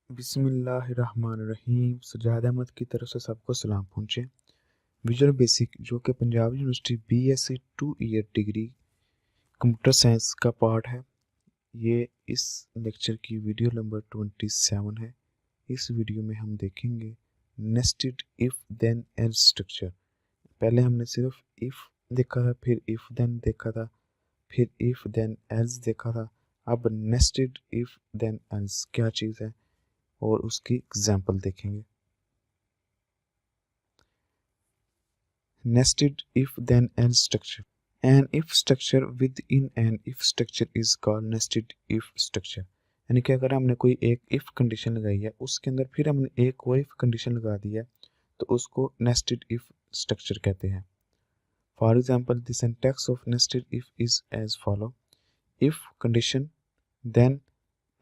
बिस्मिल्लाहिर्रहमानिर्रहीम। सजाद अहमद की तरफ से सबको सलाम पहुँचे। विजुअल बेसिक जो कि Punjab university BSc 2 year degree computer science का पार्ट है, ये इस लेक्चर की वीडियो नंबर 27 है। इस वीडियो में हम देखेंगे nested if then else structure. पहले हमने सिर्फ इफ़ देखा था, फिर इफ़ देन देखा था, फिर इफ़ देन एल्स देखा था। अब नेस्टेड इफ़ देन एल्स क्या चीज़ है और उसकी एग्जाम्पल देखेंगे। Nested if then else structure. An if structure within an if structure is called nested if structure। यानी कि अगर हमने कोई एक if कंडीशन लगाई है, उसके अंदर फिर हमने एक और if कंडीशन लगा दी है, तो उसको nested if structure कहते हैं। For example the syntax of nested if is as follow। if condition then,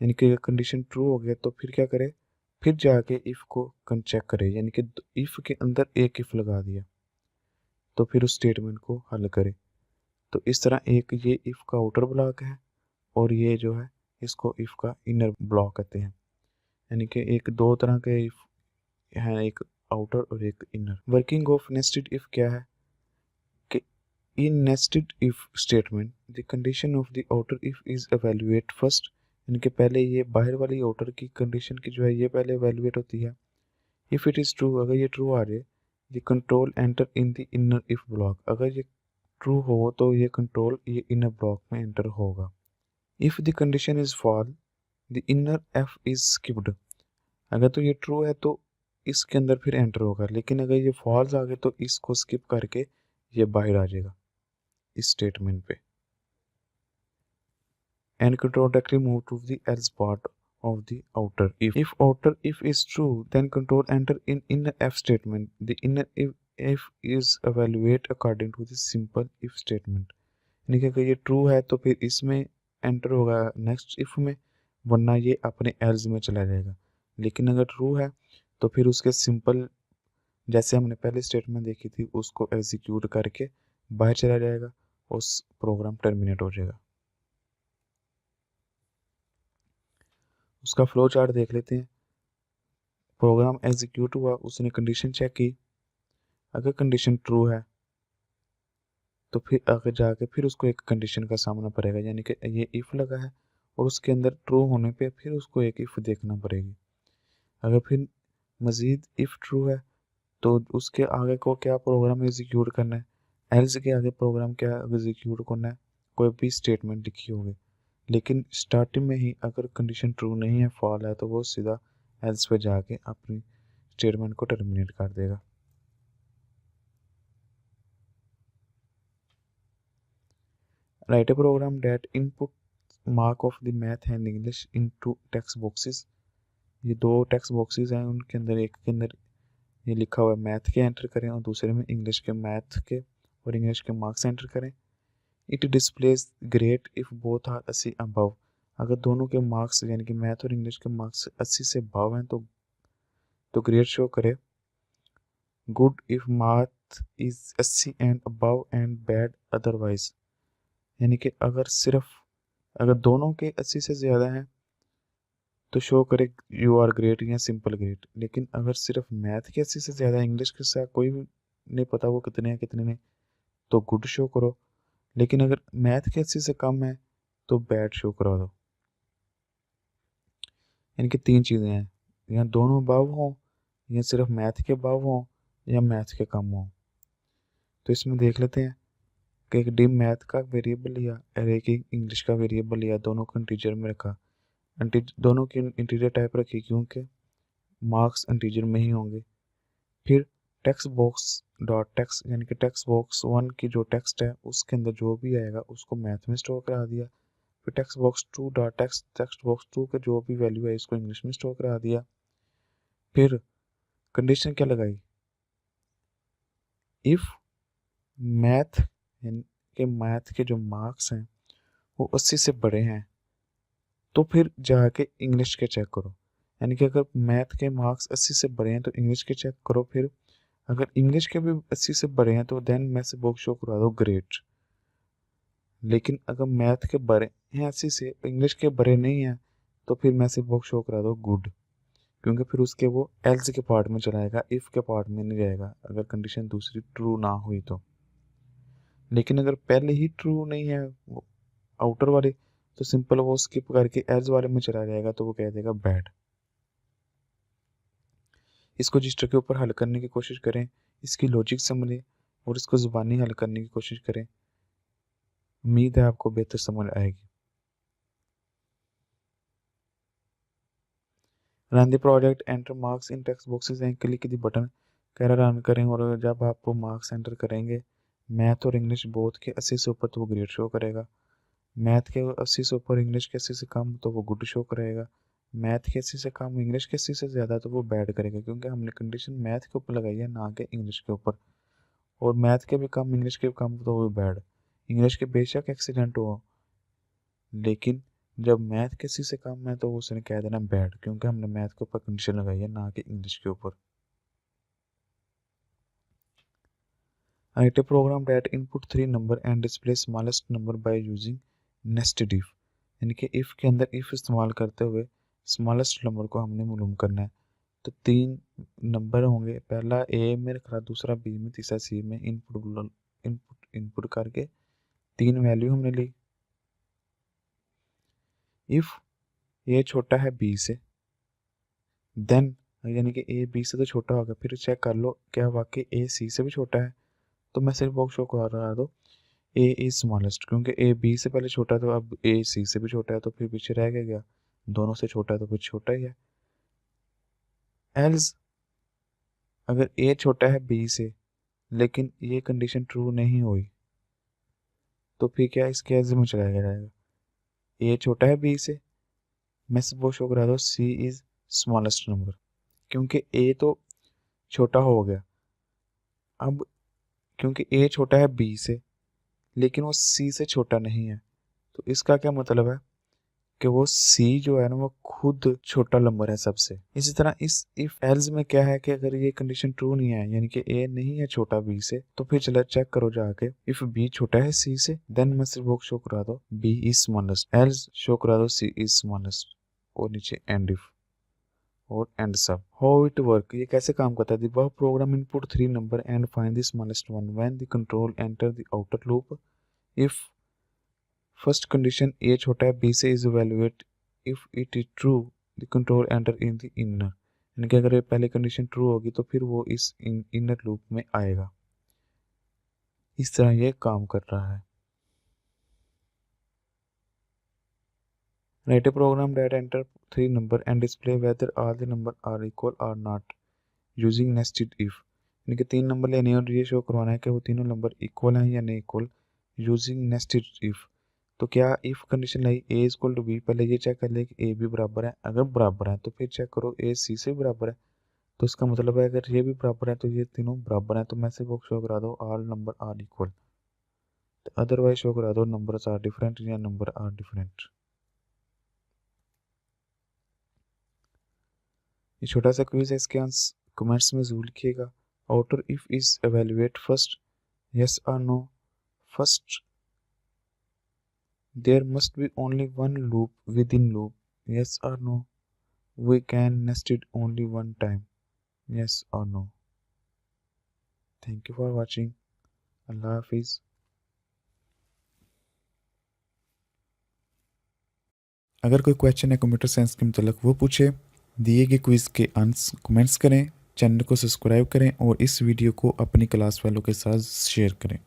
यानी कि कंडीशन ट्रू हो गया तो फिर क्या करे, फिर जाके if को चेक करे, यानी कि if के अंदर एक if लगा दिया तो फिर उस स्टेटमेंट को हल करें। तो इस तरह एक ये इफ़ का आउटर ब्लॉक है और ये जो है इसको इफ़ का इनर ब्लॉक कहते हैं। यानी कि एक दो तरह के इफ़ हैं, एक आउटर और एक inner. Working of nested if क्या है कि in nested if statement the condition of the outer if is evaluate first. यानी कि पहले ये बाहर वाली आउटर की कंडीशन की जो है ये पहले एवेल्युएट होती है। इफ़ इट इज़ ट्रू, अगर ये ट्रू आ जाए, the control enter in the inner if block. अगर ये ट्रू हो तो ये कंट्रोल ये इनर ब्लॉक में एंटर होगा। If the condition is fall the inner F is skipped. अगर तो ये ट्रू है तो इसके अंदर फिर एंटर होगा, लेकिन अगर ये फॉल्स आ गए तो इसको स्किप करके ये बाहर आ जाएगा इस स्टेटमेंट पे। And control directly move to the else part of the outer if. If outer if is true, then control enter in inner if statement. The inner if is evaluate according to the simple if statement। यानी कि अगर ये true है तो फिर इसमें enter होगा next if में, वरना ये अपने एल्स में चला जाएगा। लेकिन अगर ट्रू है तो फिर उसके सिंपल जैसे हमने पहले स्टेटमेंट देखी थी उसको एग्जीक्यूट करके बाहर चला जाएगा, उस प्रोग्राम टर्मिनेट हो जाएगा। उसका फ्लो चार्ट देख लेते हैं। प्रोग्राम एग्जीक्यूट हुआ, उसने कंडीशन चेक की, अगर कंडीशन ट्रू है तो फिर आगे जाके फिर उसको एक कंडीशन का सामना पड़ेगा, यानी कि ये इफ़ लगा है और उसके अंदर ट्रू होने पे फिर उसको एक इफ़ देखना पड़ेगी। अगर फिर मज़ीद इफ़ ट्रू है तो उसके आगे को क्या प्रोग्राम एग्जीक्यूट करना है, एल्स के आगे प्रोग्राम क्या एग्जीक्यूट करना है, कोई भी स्टेटमेंट लिखी होगी। लेकिन स्टार्टिंग में ही अगर कंडीशन ट्रू नहीं है, फॉल है, तो वो सीधा एल्स पे जाके अपनी स्टेटमेंट को टर्मिनेट कर देगा। Write a program that input mark of the math and English into text boxes। ये दो टेक्स्ट बॉक्सेस हैं, उनके अंदर एक के अंदर ये लिखा हुआ है मैथ के एंटर करें और दूसरे में इंग्लिश के मैथ के और इंग्लिश के मार्क्स एंटर करें। It displays great if both are 80 above. अगर दोनों के मार्क्स यानी कि मैथ और इंग्लिश के मार्क्स 80 से अबव हैं तो ग्रेट शो करे। Good if math is 80 and above and bad otherwise. यानी कि अगर दोनों के 80 से ज़्यादा हैं तो शो करे यू आर ग्रेट या सिंपल ग्रेट। लेकिन अगर सिर्फ मैथ के 80 से ज़्यादा, इंग्लिश के साथ कोई भी नहीं पता वो कितने हैं कितने नहीं, तो गुड शो करो। लेकिन अगर मैथ के 80 से कम है तो बैड शो करा दो। यानी कि तीन चीज़ें हैं, या दोनों अबव हों, या सिर्फ मैथ के अबव हों, या मैथ के कम हों। तो इसमें देख लेते हैं कि एक डिम मैथ का वेरिएबल लिया और एक इंग्लिश का वेरिएबल लिया, दोनों को इंटीजर में रखा। दोनों की इंटीजर टाइप रखी क्योंकि मार्क्स इंटीजर में ही होंगे। फिर टेक्स्ट बॉक्स डॉट टेक्स्ट, यानी कि टेक्स्ट बॉक्स 1 की जो टेक्स्ट है उसके अंदर जो भी आएगा उसको मैथ में स्टोर करा दिया। फिर text box 2 dot text box 2 का जो भी वैल्यू है इसको इंग्लिश में स्टोर करा दिया। फिर कंडीशन क्या लगाई, इफ़ मैथ के जो मार्क्स हैं वो 80 से बड़े हैं तो फिर जाके इंग्लिश के चेक करो। यानी कि अगर मैथ के मार्क्स 80 से बड़े हैं तो इंग्लिश के चेक करो। फिर अगर इंग्लिश के भी 80 से बड़े हैं तो देन मैसेज बॉक्स शो करा दो ग्रेट। लेकिन अगर मैथ के बड़े हैं 80 से, इंग्लिश के बड़े नहीं हैं, तो फिर मैसेज बॉक्स शो करा दो गुड। क्योंकि फिर उसके वो एल्स के पार्ट में चलाएगा, इफ़ के पार्ट में नहीं जाएगा अगर कंडीशन दूसरी ट्रू ना हुई तो। लेकिन अगर पहले ही ट्रू नहीं है वो आउटर वाले, तो सिंपल वो स्किप करके एल्स वाले में चला जाएगा, तो वो कह देगा बैड। इसको रजिस्टर के ऊपर हल करने की कोशिश करें, इसकी लॉजिक समझें और इसको ज़ुबानी हल करने की कोशिश करें। उम्मीद है आपको बेहतर समझ आएगी। Run the project, enter marks in text boxes and click the button. कह रहा रन करें, और जब आप मार्क्स एंटर करेंगे मैथ और इंग्लिश बोथ के 80 से ऊपर तो वो ग्रेड शो करेगा, मैथ के 80 से ऊपर इंग्लिश के 80 से कम तो वो गुड शो करेगा, मैथ के 80 से कम इंग्लिश के 80 से ज़्यादा तो वो बैड करेगा, क्योंकि हमने कंडीशन मैथ के ऊपर लगाई है ना कि इंग्लिश के ऊपर। और मैथ के भी कम इंग्लिश के भी कम तो वो बैड। इंग्लिश के बेशक एक्सीडेंट हो, लेकिन जब मैथ के 80 से कम है तो उसने कह देना बैड, क्योंकि हमने मैथ के ऊपर कंडीशन लगाई है ना कि इंग्लिश के ऊपर। Write a program that input 3 number and display smallest number by using nested if, यानी कि इफ के अंदर इफ इस्तेमाल करते हुए स्मॉलेस्ट नंबर को हमने मालूम करना है। तो 3 नंबर होंगे, पहला ए में रखा, दूसरा बी में, तीसरा सी में। इनपुट इनपुट इनपुट करके 3 वैल्यू हमने ली। इफ ए छोटा है बी से, देन यानी कि ए बी से तो छोटा होगा, फिर चेक कर लो क्या वाकई ए सी से भी छोटा है। तो मैं सिर्फ बॉक्स शो करा रहा दो ए इज स्मॉलेस्ट, क्योंकि ए बी से पहले छोटा है तो अब ए सी से भी छोटा है, तो फिर पीछे रह गया, दोनों से छोटा है तो फिर छोटा ही है। एल्स अगर ए छोटा है बी से लेकिन ये कंडीशन ट्रू नहीं हुई, तो फिर क्या इसके एल्स में चलाया जाएगा। ए छोटा है बी से, मैं सिर्फ बॉक्स शो करा दो सी इज स्मॉलेस्ट नंबर, क्योंकि ए तो छोटा हो गया। अब क्योंकि ए छोटा है बी से लेकिन वो सी से छोटा नहीं है, तो इसका क्या मतलब है कि वो सी जो है ना वो खुद छोटा नंबर है सबसे। इसी तरह इस इफ एल्स में क्या है कि अगर ये कंडीशन ट्रू नहीं है, यानी कि ए नहीं है छोटा बी से, तो फिर चलो चेक करो जाके इफ बी छोटा है सी से, देन मैं सिर्फ वो शो करा दो B is smallest, else show करा दो सी इज स्मॉलेस्ट, और नीचे एंड इफ और एंड सब। हाउ इट वर्क, ये कैसे काम करता है। वह program input 3 number and find the smallest one when the control enter the outer loop. If first condition A छोटा है बी से is evaluate, if it is true the control enter in the inner, यानी कि अगर ये पहले condition true होगी तो फिर वो इस इनर लूप में आएगा। इस तरह ये काम कर रहा है। Write a program that enter 3 number and display whether all the number are equal और नॉट यूजिंग नेस्टेड इफ, यानी कि 3 नंबर लेने और ये शो करवाना है कि वो तीनों नंबर इक्वल हैं या नहीं इक्वल यूजिंग नेस्टेड इफ। तो क्या if condition like a equal to b, पहले ये चेक कर ले कि ए भी बराबर है, अगर बराबर है तो फिर चेक करो ए सी से बराबर है, तो इसका मतलब है अगर ये भी बराबर है तो ये तीनों बराबर हैं। तो मैं सिर्फ शो करा दो ऑल नंबर आर इक्वल, तो अदरवाइज शो करा दो नंबर्स आर डिफरेंट या नंबर आर डिफरेंट। ये छोटा सा क्विज है, इसके आंसर कमेंट्स में जरूर लिखिएगा। Outer if is evaluate first, yes or no, first there must be only one loop within loop, yes or no, we can nest it only one time, yes or no। Thank you for watching। Allah Hafiz। अगर कोई question है computer science के मतलब वो पूछे, दिए गए quiz के आंसर कमेंट्स करें, चैनल को सब्सक्राइब करें और इस वीडियो को अपनी क्लास वालों के साथ शेयर करें।